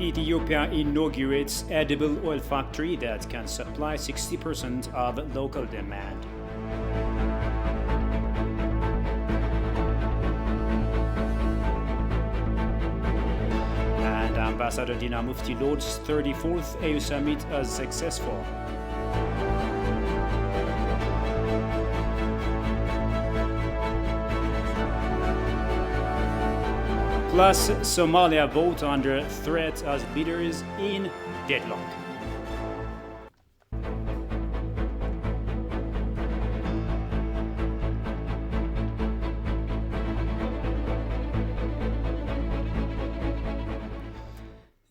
Ethiopia inaugurates edible oil factory that can supply 60% of local demand. And Ambassador Dina Mufti lauds 34th AU Summit as successful. Plus, Somalia vote under threat as leaders in deadlock.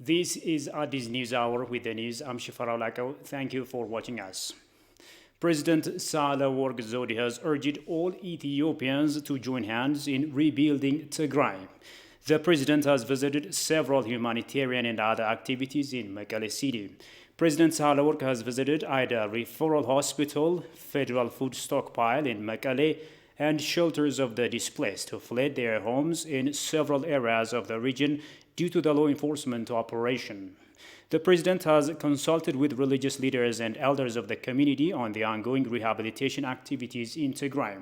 This is Addis News Hour with the news. I'm Shifarao Lako. Thank you for watching us. President Sahle-Work Zewde has urged all Ethiopians to join hands in rebuilding Tigray. The president has visited several humanitarian and other activities in Mekelle City. President Sahle-Work has visited Ida Referral Hospital, federal food stockpile in Mekelle, and shelters of the displaced who fled their homes in several areas of the region due to the law enforcement operation. The president has consulted with religious leaders and elders of the community on the ongoing rehabilitation activities in Tigray.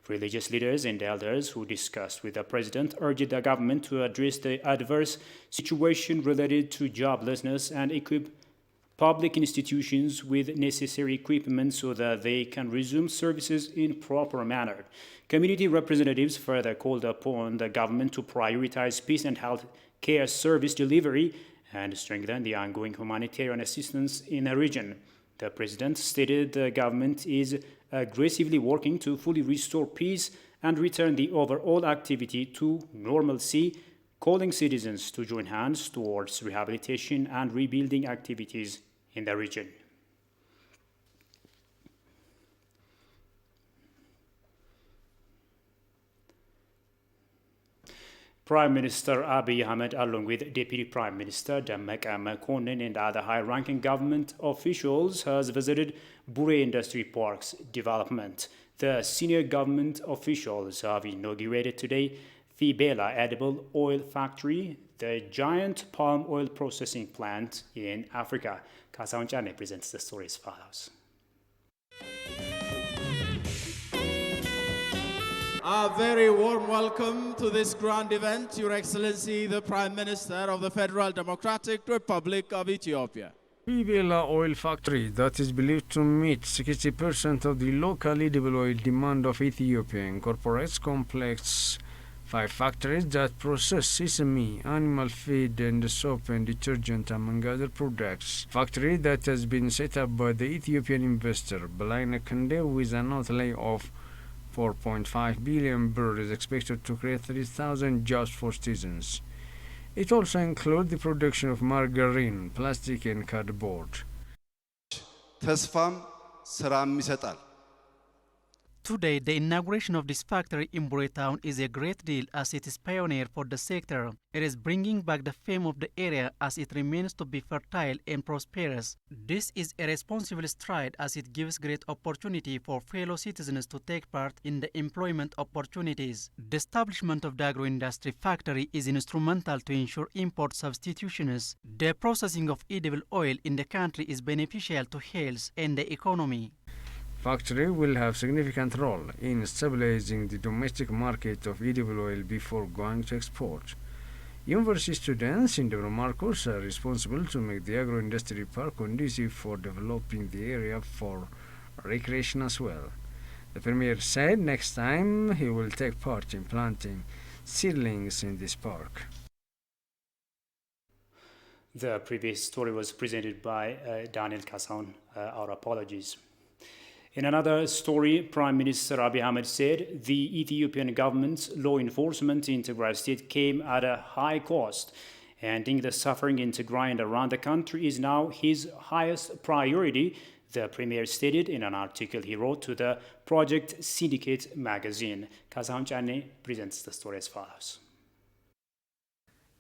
Religious leaders and elders who discussed with the president urged the government to address the adverse situation related to joblessness and equip public institutions with necessary equipment so that they can resume services in proper manner. Community representatives further called upon the government to prioritize peace and health care service delivery and strengthen the ongoing humanitarian assistance in the region. The president stated the government is aggressively working to fully restore peace and return the overall activity to normalcy, calling citizens to join hands towards rehabilitation and rebuilding activities in the region. Prime Minister Abiy Ahmed, along with Deputy Prime Minister Dammaqe Mokonnin and other high-ranking government officials, has visited Bure Industry Park's development. The senior government officials have inaugurated today Fibela Edible Oil Factory, the giant palm oil processing plant in Africa. Kasaon Chane presents the story as follows. A very warm welcome to this grand event, Your Excellency, the Prime Minister of the Federal Democratic Republic of Ethiopia. Fibela Oil Factory, that is believed to meet 60% of the local edible oil demand of Ethiopia, incorporates complex 5 factories that process sesame, animal feed, and soap and detergent, among other products. Factory that has been set up by the Ethiopian investor Belayne Kende with an outlay of 4.5 billion birr is expected to create 30,000 jobs for citizens. It also includes the production of margarine, plastic, and cardboard. ተስፋም ስራም ይሰጣል። Today, the inauguration of this factory in Bure town is a great deal as it is pioneer for the sector. It is bringing back the fame of the area as it remains to be fertile and prosperous. This is a responsible stride as it gives great opportunity for fellow citizens to take part in the employment opportunities. The establishment of the agro-industry factory is instrumental to ensure import substitutions. The processing of edible oil in the country is beneficial to health and the economy. Factory will have significant role in stabilizing the domestic market of edible oil before going to export. University students in Debre Marcos are responsible to make the agro-industry park conducive for developing the area for recreation as well. The Premier said next time he will take part in planting seedlings in this park. The previous story was presented by Daniel Kasaon. Our apologies. In another story, Prime Minister Abiy Ahmed said the Ethiopian government's law enforcement in Tigray state came at a high cost. Ending the suffering in Tigray and around the country is now his highest priority, the Premier stated in an article he wrote to the Project Syndicate magazine. Kasaon Chane presents the story as follows.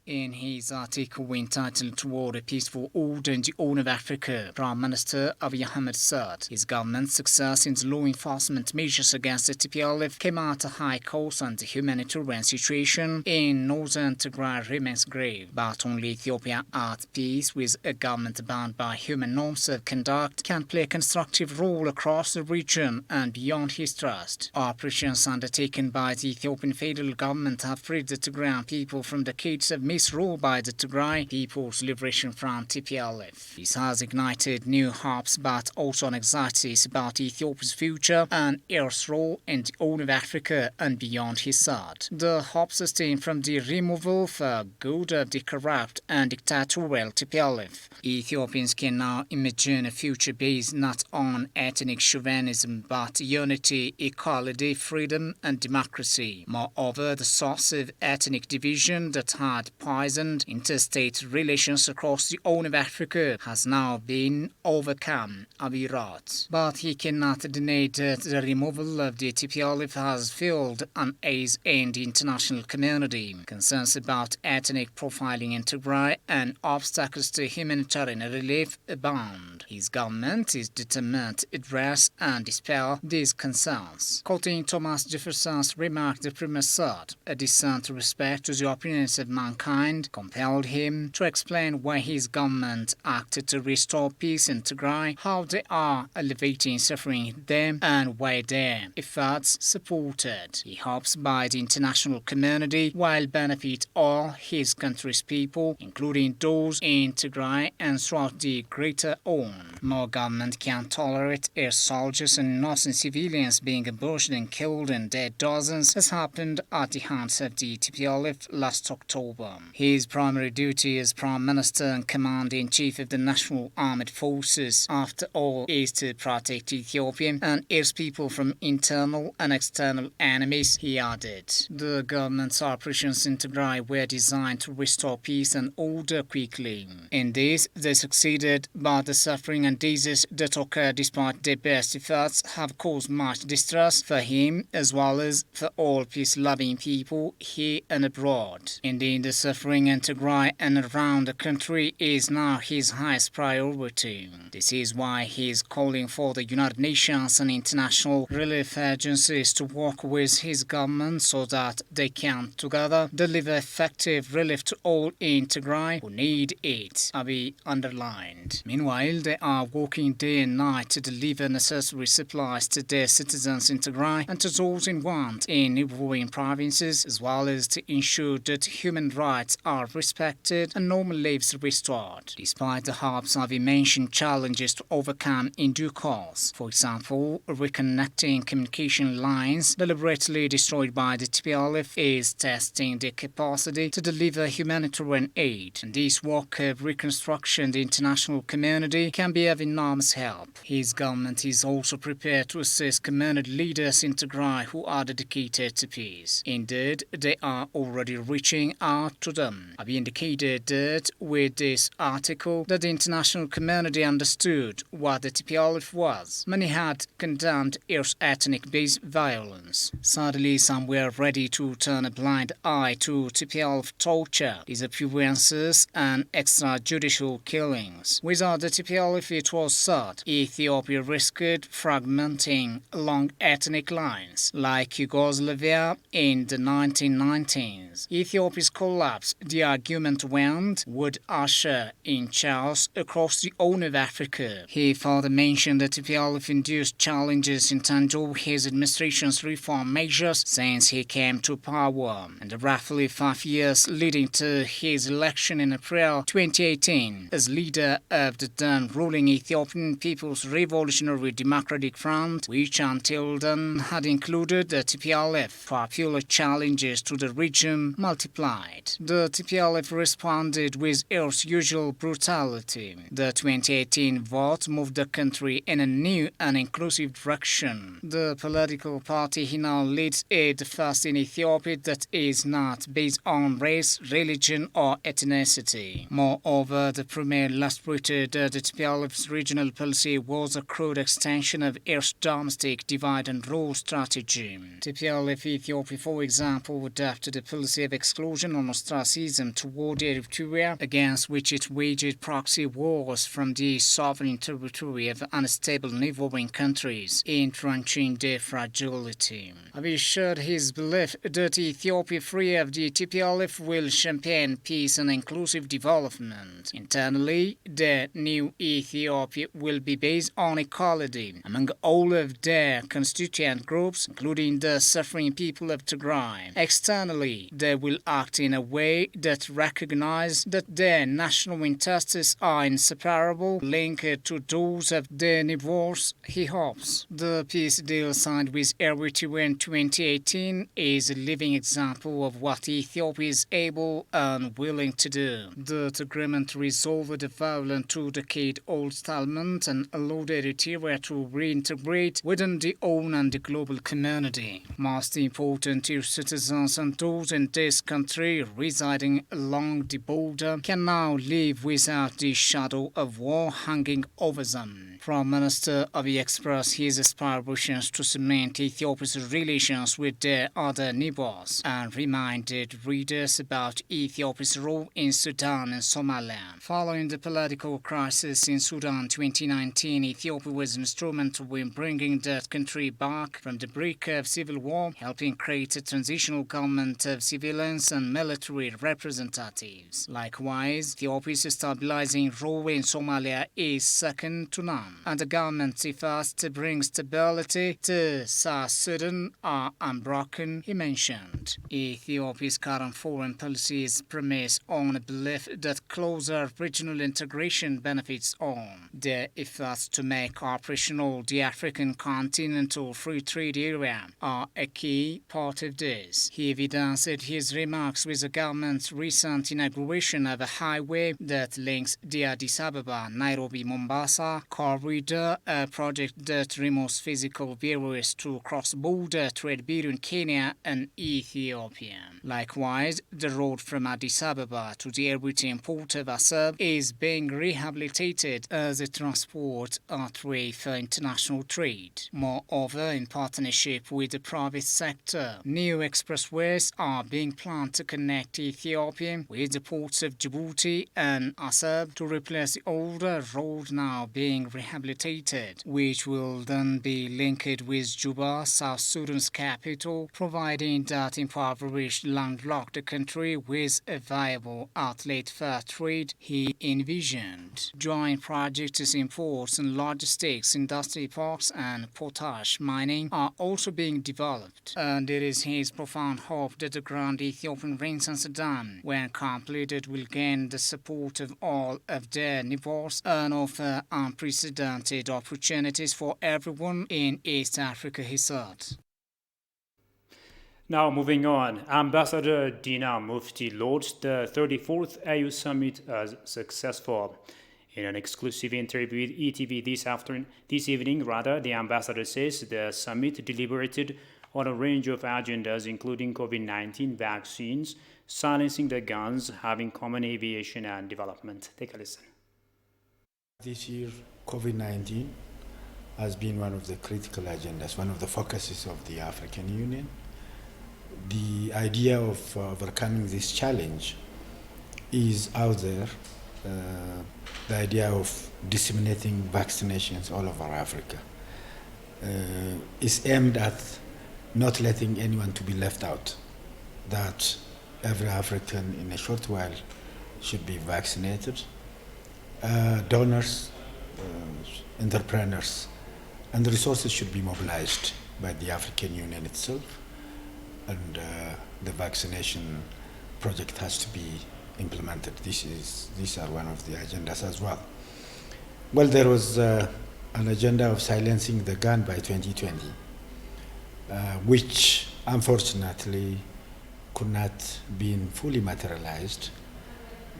In his article entitled Toward a Peaceful Order in the Horn of Africa, Prime Minister Abiy Ahmed said his government's success in the law enforcement measures against the TPLF came at a high cost, and the humanitarian situation in northern Tigray remains grave. But only Ethiopia at peace with a government bound by human norms of conduct can play a constructive role across the region and beyond his trust. Operations undertaken by the Ethiopian federal government have freed the Tigrayan people from decades of misrule by the Tigray People's Liberation Front TPLF. This has ignited new hopes but also anxieties about Ethiopia's future and its role in the Horn of Africa and beyond, he said. The hopes stem from the removal for good of the corrupt and dictatorial TPLF. Ethiopians can now imagine a future based not on ethnic chauvinism but unity, equality, freedom and democracy. Moreover, the source of ethnic division that had poisoned interstate relations across the Horn of Africa has now been overcome, Abiy wrote. But he cannot deny that the removal of the TPLF has fueled unease in the international community. Concerns about ethnic profiling in Tigray and obstacles to humanitarian relief abound. His government is determined to address and dispel these concerns. Quoting Thomas Jefferson's remark, the Premier said, a decent respect to the opinions of mankind compelled him to explain why his government acted to restore peace in Tigray, how they are alleviating suffering there, and why their efforts supported, he hopes, by the international community, while benefit all his country's people, including those in Tigray and throughout the greater Horn. No government can tolerate air soldiers and innocent civilians being ambushed and killed in dead dozens, as happened at the hands of the TPLF last October. His primary duty as Prime Minister and Commander-in-Chief of the National Armed Forces, after all, is to protect Ethiopia and its people from internal and external enemies, he added. The government's operations in Tigray were designed to restore peace and order quickly. In this, they succeeded, but the suffering and disease that occurred despite their best efforts have caused much distress for him as well as for all peace-loving people here and abroad. Indeed, the suffering in Tigray and around the country is now his highest priority. This is why he is calling for the United Nations and international relief agencies to work with his government so that they can together deliver effective relief to all in Tigray who need it, Abiy underlined. Meanwhile, they are working day and night to deliver necessary supplies to their citizens in Tigray and to those in want in neighboring provinces, as well as to ensure that human rights are respected and normal lives restored, despite the hopes of mentioned challenges to overcome in due course. For example, reconnecting communication lines deliberately destroyed by the TPLF is testing their capacity to deliver humanitarian aid. And this work of reconstruction, the international community can be of enormous help. His government is also prepared to assist community leaders in Tigray who are dedicated to peace. Indeed, they are already reaching out to them. Abiy indicated that with this article that the international community understood what the TPLF was. Many had condemned its ethnic-based violence. Sadly, some were ready to turn a blind eye to TPLF torture, disappearances and extrajudicial killings. Without the TPLF, it was said, Ethiopia risked fragmenting along ethnic lines, like Yugoslavia in the 1990s. Ethiopia's collapse, the argument went, would usher in chaos across the Horn of Africa. He further mentioned that TPLF-induced challenges in terms of his administration's reform measures since he came to power, and the roughly 5 years leading to his election in April 2018 as leader of the then ruling Ethiopian People's Revolutionary Democratic Front, which until then had included the TPLF. Popular challenges to the regime multiplied. The TPLF responded with its usual brutality. The 2018 vote moved the country in a new and inclusive direction. The political party he now leads is the first in Ethiopia that is not based on race, religion or ethnicity. Moreover, the premier illustrated that the TPLF's regional policy was a crude extension of its domestic divide and rule strategy. TPLF Ethiopia, for example, adopted a policy of exclusion and ostracization ostracism toward Eritrea, against which it waged proxy wars from the sovereign territory of unstable neighboring countries, entrenching their fragility. Abiy shared his belief that Ethiopia free of the TPLF will champagne peace and inclusive development. Internally, the new Ethiopia will be based on equality among all of their constituent groups, including the suffering people of Tigray. Externally, they will act in a way that recognizes that their national interests are inseparable, linked to those of their neighbors, he hopes. The peace deal signed with Eritrea in 2018 is a living example of what Ethiopia is able and willing to do. The agreement resolved the violent two-decade-old stalemate and allowed Eritrea to reintegrate within the own and the global community. Most important, its citizens and those in this country residing along the border can now live without the shadow of war hanging over them. Prime Minister Abiy expressed his aspirations to cement Ethiopia's relations with their other neighbors and reminded readers about Ethiopia's role in Sudan and Somalia. Following the political crisis in Sudan 2019, Ethiopia was instrumental in bringing that country back from the brink of civil war, helping create a transitional government of civilians and military representatives. Likewise, Ethiopia's stabilizing role in Somalia is second to none, and the government's efforts to bring stability to South Sudan are unbroken, he mentioned. Ethiopia's current foreign policy is premised on a belief that closer regional integration benefits all. Their efforts to make operational the African Continental Free Trade Area are a key part of this. He evidenced his remarks with the government's recent inauguration of a highway that links the Addis Ababa, Nairobi, Mombasa corridor, a project that removes physical barriers to cross-border trade between Kenya and Ethiopia. Likewise, the road from Addis Ababa to the Eritrean port of Assab is being rehabilitated as a transport artery for international trade. Moreover, in partnership with the private sector, new expressways are being planned to connect Ethiopia with the ports of Djibouti and Assab to replace the older road now being rehabilitated, which will then be linked with Juba, South Sudan's capital, providing that impoverished landlocked country with a viable outlet for trade, he envisioned. Joint projects in ports and logistics, industry parks and potash mining are also being developed, and it is his profound hope that the Grand Ethiopian Renaissance Dam, when completed, will gain the support of all of their neighbors and offer unprecedented opportunities for everyone in East Africa, he said. Now moving on, Ambassador Dina Mufti launched the 34th AU Summit as successful. In an exclusive interview with ETV this evening, the ambassador says the summit deliberated on a range of agendas, including COVID-19 vaccines, silencing the guns, having common aviation and development. Take a listen. This year, COVID-19 has been one of the critical agendas, one of the focuses of the African Union. The idea of overcoming this challenge is out there. The idea of disseminating vaccinations all over Africa is aimed at not letting anyone to be left out, that every African in a short while should be vaccinated. Donors, entrepreneurs, and the resources should be mobilized by the African Union itself, and the vaccination project has to be implemented. These are one of the agendas as well. Well, there was an agenda of silencing the gun by 2020, which unfortunately could not be fully materialized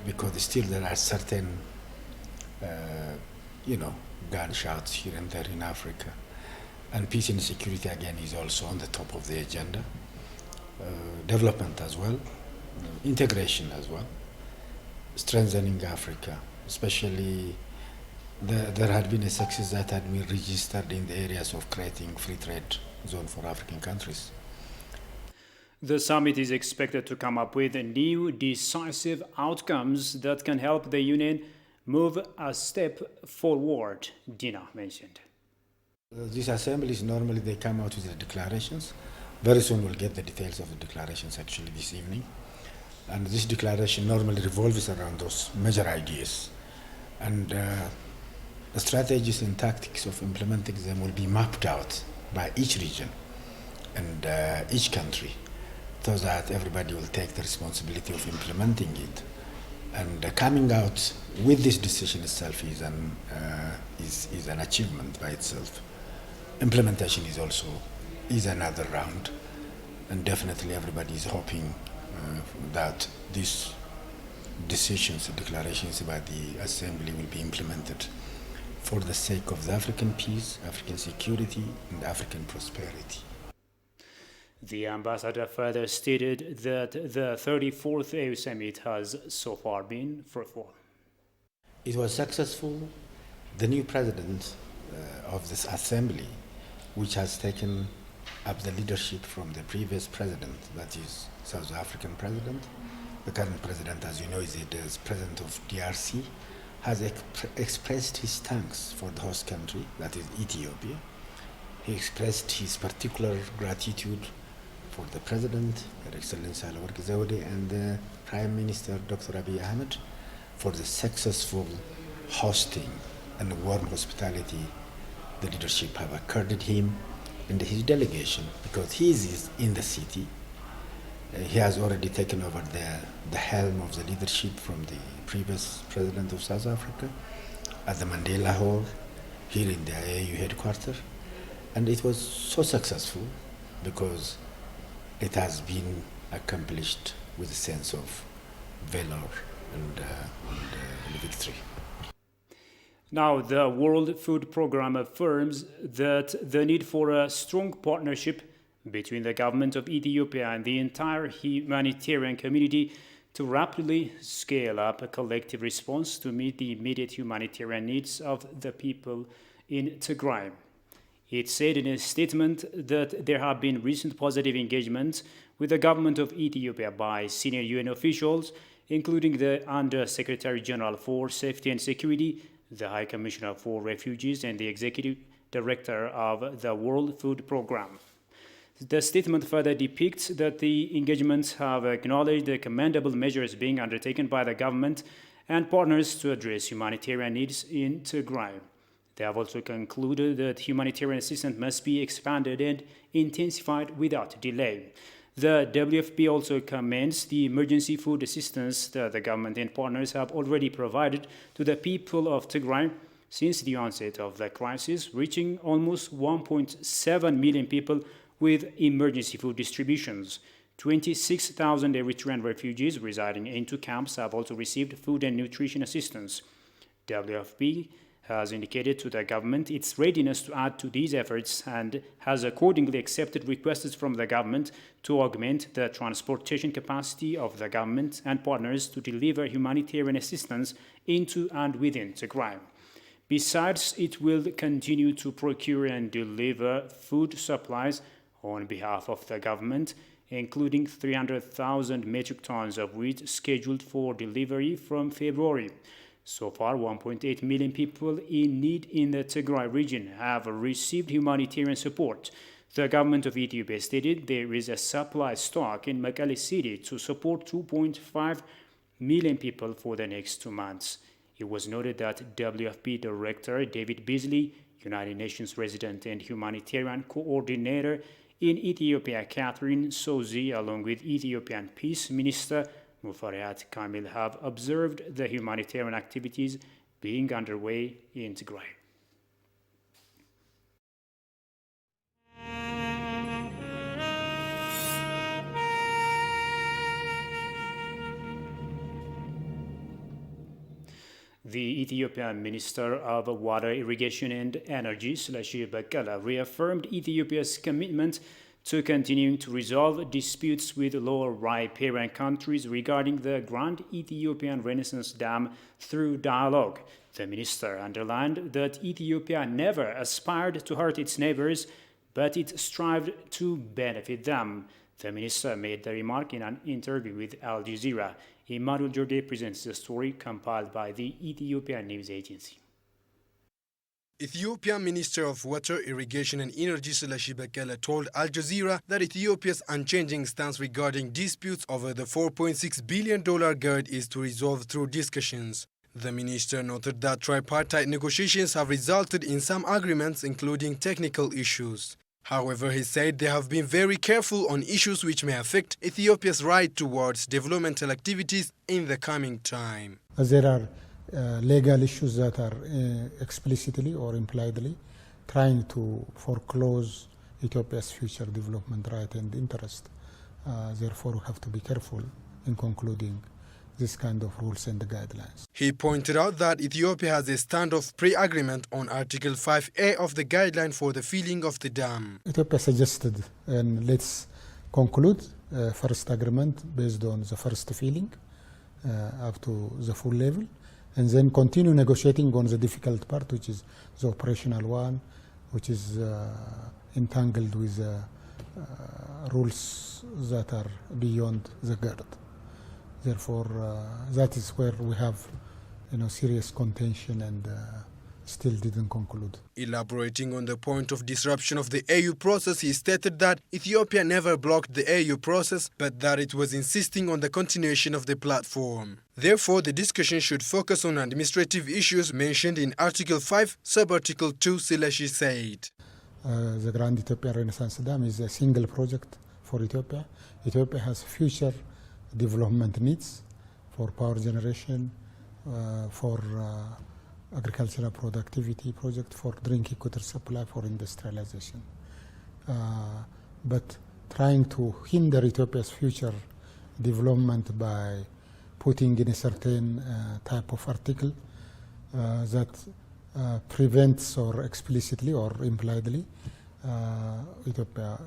because still there are certain, gunshots here and there in Africa. And peace and security again is also on the top of the agenda. Development as well, integration as well, strengthening Africa, especially there had been a success that had been registered in the areas of creating free trade zone for African countries. The summit is expected to come up with new decisive outcomes that can help the Union move a step forward, Dina mentioned. These assemblies, normally they come out with the declarations. Very soon we'll get the details of the declarations actually this evening. And this declaration normally revolves around those major ideas. And the strategies and tactics of implementing them will be mapped out by each region and each country, so that everybody will take the responsibility of implementing it. And coming out with this decision itself is an achievement by itself. Implementation is another round, and definitely everybody is hoping that these decisions and declarations by the Assembly will be implemented for the sake of the African peace, African security, and African prosperity. The ambassador further stated that the 34th AU summit has so far been fruitful. It was successful. The new president of this assembly, which has taken up the leadership from the previous president, that is South African president. The current president, as you know, is the president of DRC, has expressed his thanks for the host country, that is Ethiopia. He expressed his particular gratitude for the President, Her Excellency Sahle-Work Zewde, and the Prime Minister, Dr. Abiy Ahmed, for the successful hosting and warm hospitality the leadership have accorded him and his delegation, because he is in the city. He has already taken over the helm of the leadership from the previous President of South Africa at the Mandela Hall here in the AU headquarters. And it was so successful because it has been accomplished with a sense of valor and victory. Now, the World Food Programme affirms that the need for a strong partnership between the government of Ethiopia and the entire humanitarian community to rapidly scale up a collective response to meet the immediate humanitarian needs of the people in Tigray. It said in a statement that there have been recent positive engagements with the government of Ethiopia by senior UN officials, including the Under-Secretary General for Safety and Security, the High Commissioner for Refugees, and the Executive Director of the World Food Programme. The statement further depicts that the engagements have acknowledged the commendable measures being undertaken by the government and partners to address humanitarian needs in Tigray. They have also concluded that humanitarian assistance must be expanded and intensified without delay. The WFP also commends the emergency food assistance that the government and partners have already provided to the people of Tigray since the onset of the crisis, reaching almost 1.7 million people with emergency food distributions. 26,000 Eritrean refugees residing in 2 camps have also received food and nutrition assistance. WFP has indicated to the government its readiness to add to these efforts and has accordingly accepted requests from the government to augment the transportation capacity of the government and partners to deliver humanitarian assistance into and within Tigray. Besides, it will continue to procure and deliver food supplies on behalf of the government, including 300,000 metric tons of wheat scheduled for delivery from February. So far, 1.8 million people in need in the Tigray region have received humanitarian support. The government of Ethiopia stated there is a supply stock in Mekelle city to support 2.5 million people for the next 2 months. It was noted that WFP Director David Beasley, United Nations resident and humanitarian coordinator in Ethiopia, Catherine Sozi, along with Ethiopian Peace Minister Muferiat Kamil, have observed the humanitarian activities being underway in Tigray. The Ethiopian Minister of Water, Irrigation and Energy, Sleshi Bekele, reaffirmed Ethiopia's commitment to continuing to resolve disputes with lower riparian countries regarding the Grand Ethiopian Renaissance Dam through dialogue. The minister underlined that Ethiopia never aspired to hurt its neighbors, but it strived to benefit them. The minister made the remark in an interview with Al Jazeera. Emmanuel Jorde presents the story compiled by the Ethiopian news agency. Ethiopian Minister of Water, Irrigation and Energy Selashi Bekele told Al Jazeera that Ethiopia's unchanging stance regarding disputes over the $4.6 billion GERD is to resolve through discussions. The minister noted that tripartite negotiations have resulted in some agreements, including technical issues. However, he said they have been very careful on issues which may affect Ethiopia's right towards developmental activities in the coming time. There are legal issues that are explicitly or impliedly trying to foreclose Ethiopia's future development right and interest. Therefore, we have to be careful in concluding this kind of rules and guidelines. He pointed out that Ethiopia has a standoff pre-agreement on Article 5A of the guideline for the filling of the dam. Ethiopia suggested, and let's conclude first agreement based on the first filling up to the full level, and then continue negotiating on the difficult part, which is the operational one, which is entangled with rules that are beyond the GERD. Therefore, that is where we have, serious contention and still didn't conclude. Elaborating on the point of disruption of the AU process, he stated that Ethiopia never blocked the AU process, but that it was insisting on the continuation of the platform. Therefore, the discussion should focus on administrative issues mentioned in Article 5, Sub-Article 2, Selashi said. The Grand Ethiopia Renaissance Dam is a single project for Ethiopia. Ethiopia has future development needs for power generation, for agricultural productivity project, for drinking water supply, for industrialization. But trying to hinder Ethiopia's future development by putting in a certain type of article that prevents or explicitly or impliedly, Ethiopia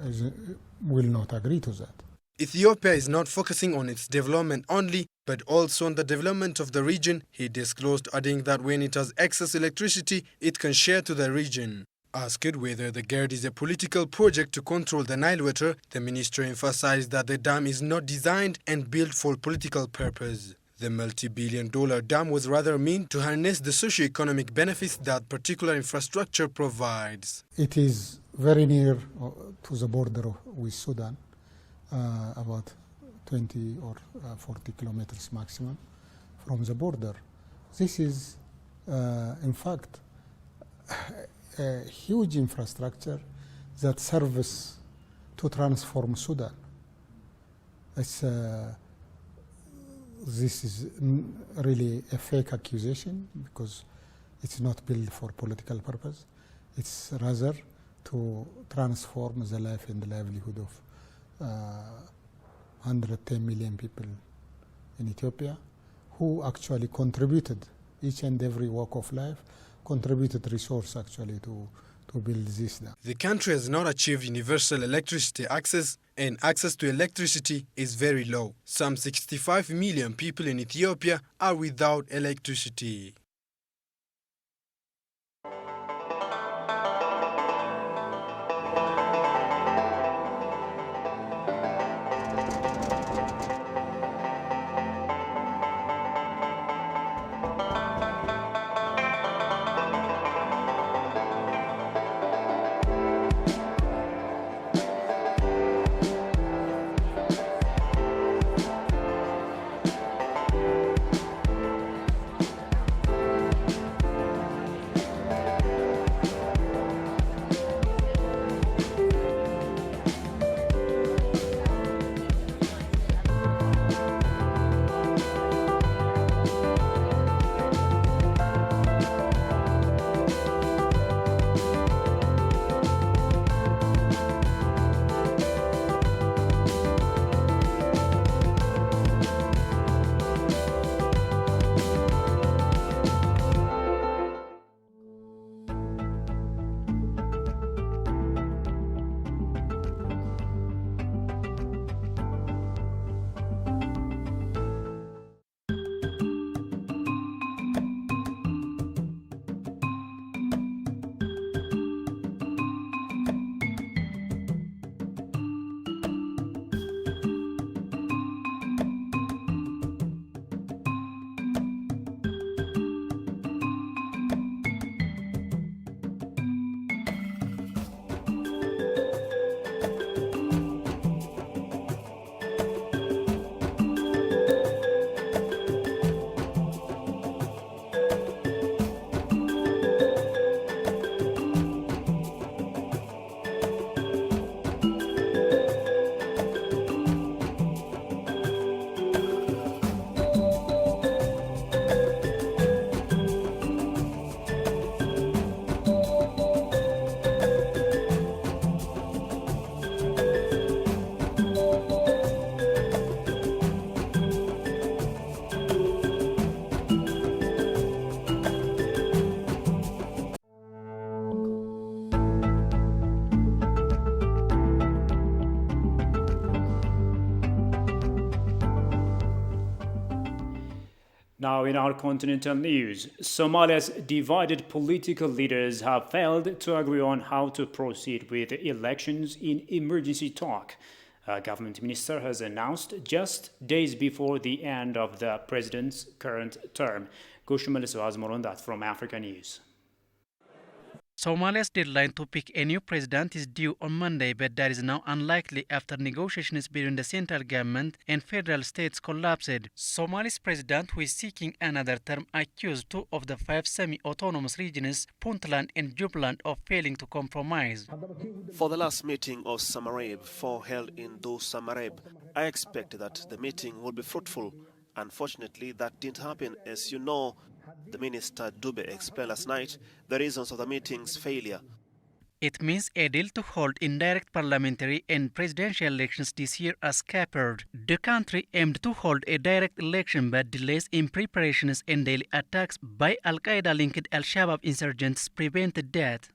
will not agree to that. Ethiopia is not focusing on its development only, but also on the development of the region, he disclosed, adding that when it has excess electricity, it can share to the region. Asked whether the GERD is a political project to control the Nile water, the minister emphasized that the dam is not designed and built for political purpose. The multi-billion-dollar dam was rather meant to harness the socio-economic benefits that particular infrastructure provides. It is very near to the border with Sudan. About 20 or 40 kilometers maximum from the border. This is, in fact, a huge infrastructure that serves to transform Sudan. This is really a fake accusation because it's not built for political purpose. It's rather to transform the life and the livelihood of 110 million people in Ethiopia who actually contributed, each and every walk of life, contributed resource actually to build this dam. The country has not achieved universal electricity access, and access to electricity is very low. Some 65 million people in Ethiopia are without electricity. Now in our continental news, Somalia's divided political leaders have failed to agree on how to proceed with elections in emergency talk. A government minister has announced just days before the end of the president's current term. Goshumelis has more on that from Africa News. Somalia's deadline to pick a new president is due on Monday, but that is now unlikely after negotiations between the central government and federal states collapsed. Somalia's president, who is seeking another term, accused two of the 5 semi-autonomous regions, Puntland and Jubaland, of failing to compromise. For the last meeting of Samareb 4 held in Do Samareb, I expected that the meeting would be fruitful. Unfortunately, that didn't happen. As you know, the Minister Dube explained last night the reasons of the meeting's failure. It means a deal to hold indirect parliamentary and presidential elections this year are scuppered. The country aimed to hold a direct election, but delays in preparations and daily attacks by Al-Qaeda-linked Al-Shabaab insurgents prevented that.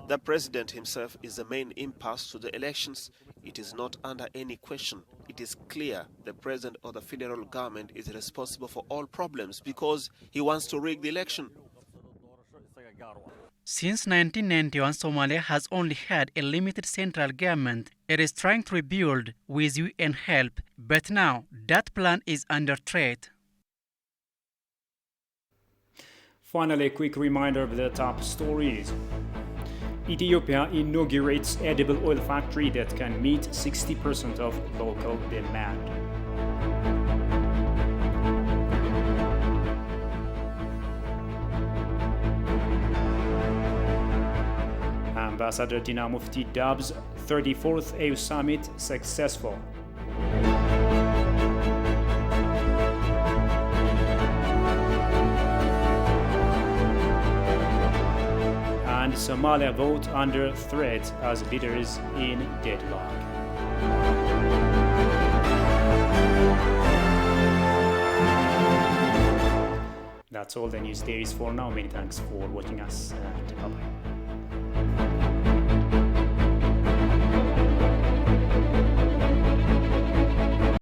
The president himself is the main impasse to the elections. It is not under any question. It is clear the president of the federal government is responsible for all problems because he wants to rig the election. Since 1991, Somalia has only had a limited central government. It is trying to rebuild with UN help, but now that plan is under threat. Finally, a quick reminder of the top stories. Ethiopia inaugurates edible oil factory that can meet 60% of local demand. Ambassador Dina Mufti dubs 34th AU Summit successful. And Somalia vote under threat as leaders in deadlock. That's all the news there is for now. Many thanks for watching us and bye-bye.